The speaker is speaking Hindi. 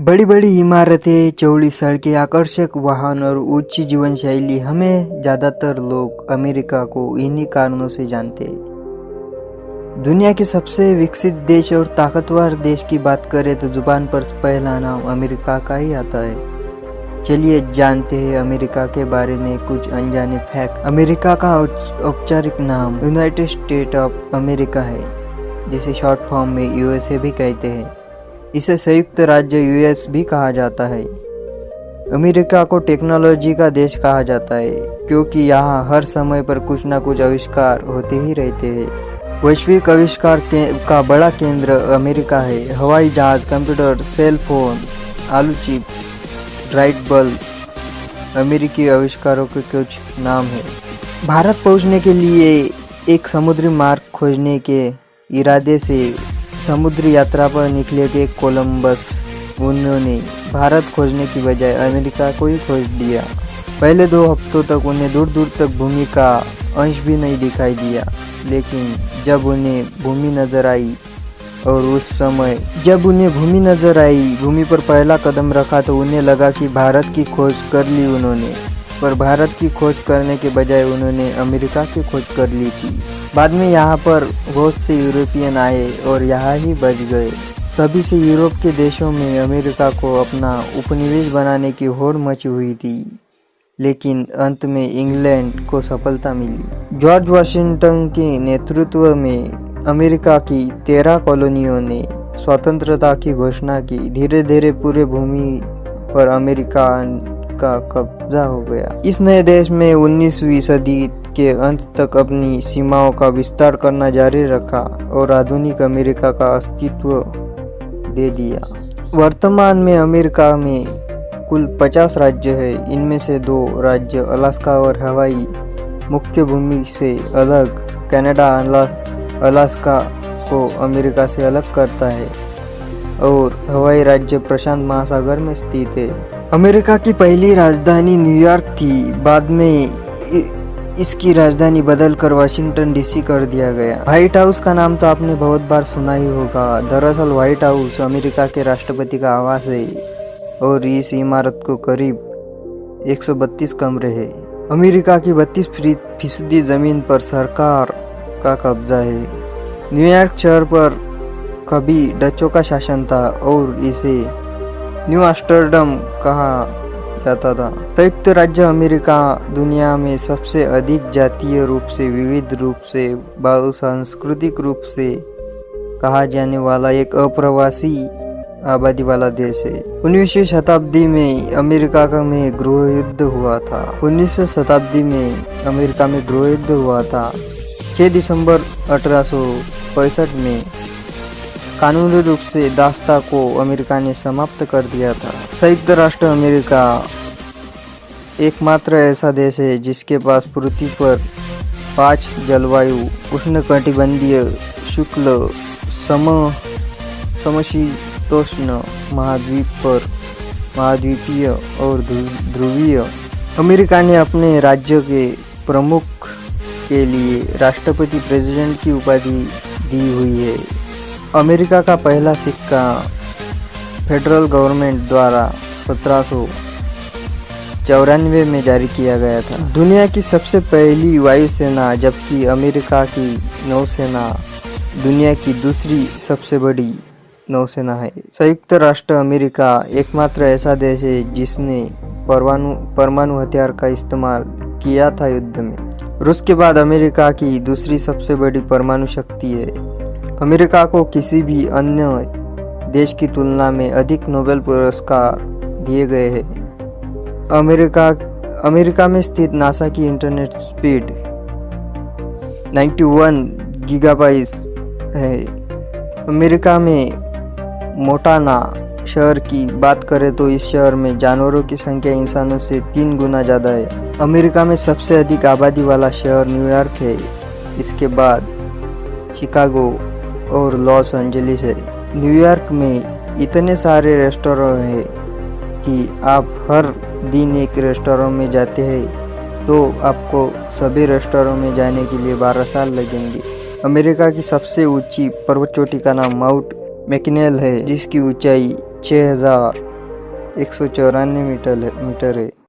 बड़ी बड़ी इमारतें, चौड़ी सड़कें, आकर्षक वाहन और ऊंची जीवन शैली, हमें ज़्यादातर लोग अमेरिका को इन्हीं कारणों से जानते हैं। दुनिया के सबसे विकसित देश और ताकतवर देश की बात करें तो जुबान पर पहला नाम अमेरिका का ही आता है। चलिए जानते हैं अमेरिका के बारे में कुछ अनजाने फैक्ट। अमेरिका का औपचारिक नाम यूनाइटेड स्टेट ऑफ अमेरिका है, जिसे शॉर्ट फॉर्म में यूएसए भी कहते हैं। इसे संयुक्त राज्य यूएस भी कहा जाता है। अमेरिका को टेक्नोलॉजी का देश कहा जाता है, क्योंकि यहाँ हर समय पर कुछ ना कुछ आविष्कार होते ही रहते हैं। वैश्विक आविष्कार का बड़ा केंद्र अमेरिका है। हवाई जहाज, कंप्यूटर, सेल फोन, आलू चिप्स, ड्राइड बल्ब्स अमेरिकी आविष्कारों के कुछ नाम हैं। भारत पहुँचने के लिए एक समुद्री मार्ग खोजने के इरादे से समुद्री यात्रा पर निकले थे कोलंबस। उन्होंने भारत खोजने की बजाय अमेरिका को ही खोज दिया। पहले 2 हफ्तों तक उन्हें दूर दूर तक भूमि का अंश भी नहीं दिखाई दिया, लेकिन जब उन्हें भूमि नजर आई और उस समय जब उन्हें भूमि नजर आई, भूमि पर पहला कदम रखा तो उन्हें लगा कि भारत की खोज कर ली उन्होंने। पर भारत की खोज करने के बजाय उन्होंने अमेरिका की खोज कर ली थी। बाद में यहाँ पर बहुत से यूरोपियन आए और यहाँ ही बच गए। तभी से यूरोप के देशों में अमेरिका को अपना उपनिवेश बनाने की होड़ मची हुई थी, लेकिन अंत में इंग्लैंड को सफलता मिली। जॉर्ज वाशिंगटन के नेतृत्व में अमेरिका की 13 कॉलोनियों ने स्वतंत्रता की घोषणा की। धीरे धीरे पूरे भूमि पर अमेरिका का कब्जा हो गया। इस नए देश में 19वीं सदी के अंत तक अपनी सीमाओं का विस्तार करना जारी रखा और आधुनिक अमेरिका का अस्तित्व दे दिया। वर्तमान में अमेरिका में कुल 50 राज्य हैं। इनमें से 2 राज्य अलास्का और हवाई मुख्य भूमि से अलग। कनाडा अलास्का को अमेरिका से अलग करता है और हवाई राज्य प्रशांत महासागर में स्थित है। अमेरिका की पहली राजधानी न्यूयॉर्क थी। बाद में इसकी राजधानी बदलकर वाशिंगटन डीसी कर दिया गया। व्हाइट हाउस का नाम तो आपने बहुत बार सुना ही होगा। दरअसल व्हाइट हाउस अमेरिका के राष्ट्रपति का आवास है और इस इमारत को करीब 132 कमरे हैं। अमेरिका की 32% जमीन पर सरकार का कब्जा है। न्यूयॉर्क शहर पर कभी डचों का शासन था और इसे न्यू एम्स्टर्डम कहा जाता था। संयुक्त राज्य अमेरिका दुनिया में सबसे अधिक जातीय रूप से, विविध रूप से, बहुसांस्कृतिक रूप से कहा जाने वाला एक अप्रवासी आबादी वाला देश है। 19वीं शताब्दी में अमेरिका में गृह युद्ध हुआ था। 19वीं शताब्दी में अमेरिका में गृह युद्ध हुआ था। 6 दिसंबर 1865 में कानूनी रूप से दास्ता को अमेरिका ने समाप्त कर दिया था। संयुक्त राष्ट्र अमेरिका एकमात्र ऐसा देश है जिसके पास पृथ्वी पर 5 जलवायु, उष्णकटिबंधीय, शुष्क, समशीतोष्ण, महाद्वीपीय और ध्रुवीय। अमेरिका ने अपने राज्य के प्रमुख के लिए राष्ट्रपति प्रेसिडेंट की उपाधि दी हुई है। अमेरिका का पहला सिक्का फेडरल गवर्नमेंट द्वारा 1794 में जारी किया गया था। दुनिया की सबसे पहली वायुसेना, जबकि अमेरिका की नौसेना दुनिया की दूसरी सबसे बड़ी नौसेना है। संयुक्त राष्ट्र अमेरिका एकमात्र ऐसा देश है जिसने परमाणु हथियार का इस्तेमाल किया था युद्ध में। रूस के बाद अमेरिका की दूसरी सबसे बड़ी परमाणु शक्ति है। अमेरिका को किसी भी अन्य देश की तुलना में अधिक नोबेल पुरस्कार दिए गए हैं। अमेरिका में स्थित नासा की इंटरनेट स्पीड 91 गीगाबाइट्स है। अमेरिका में मोंटाना शहर की बात करें तो इस शहर में जानवरों की संख्या इंसानों से 3 गुना ज़्यादा है। अमेरिका में सबसे अधिक आबादी वाला शहर न्यूयॉर्क है। इसके बाद शिकागो और लॉस एंजलिस है। न्यूयॉर्क में इतने सारे रेस्टोरेंट हैं कि आप हर दिन एक रेस्टोरेंट में जाते हैं तो आपको सभी रेस्टोरेंट में जाने के लिए 12 साल लगेंगे। अमेरिका की सबसे ऊंची पर्वत चोटी का नाम माउंट मैकिनेल है, जिसकी ऊंचाई 6000 194 मीटर है।